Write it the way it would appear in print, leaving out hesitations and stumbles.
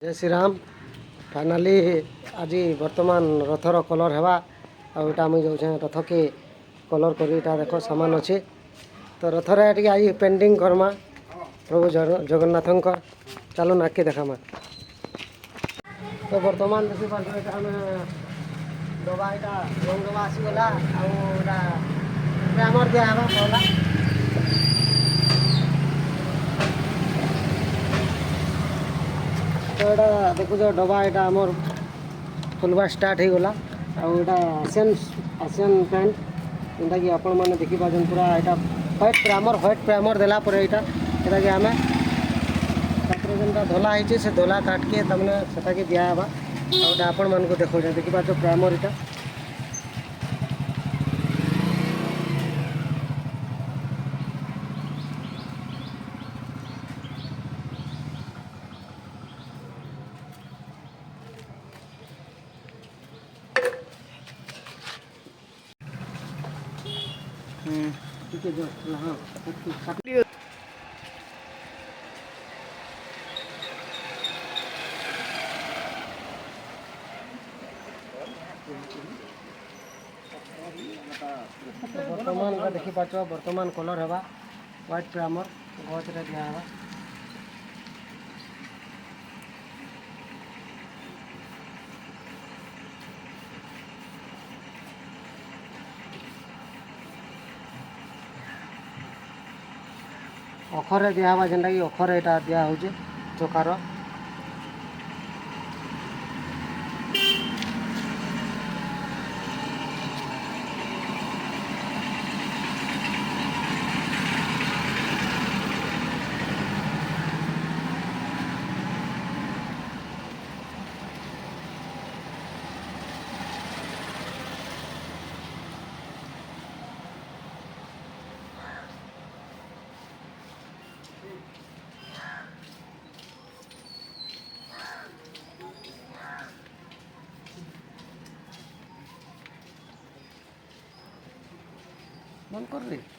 जय श्री राम। फाइनाली आज बर्तमान रथर कलर हेबा आउटा मुझे जाऊँ रथ के कलर कर देख सामान अच्छे तो रथर टे आज पेंटिंग करमा प्रभु जगन्नाथ चलो नाके देखामा। तो बर्तमान देखी पार्थ दबा यहाँ रंग दबा आसीगला आमर दिहबा कहला तो यहाँ देखुच डबा यहाँ आमर खोलवा स्टार्ट हो गला एशियन पेंट जोटा कि आपण मैंने देखिपार पूरा यहाँ व्हाइट प्राइमर देला यहाँ कि आम जेनटा धला होती से धला काटके तमने से दिहबा आपण मान देखो देखिपार प्राइमर यहाँ हाँ बर्तमान देखिपार बर्तमान कलर हेबा व्हाइट प्राइमर गच दिहबा अखर दिहबा जेनटा कि अखर यहाँ दिया होचे चकार बंद कर दे।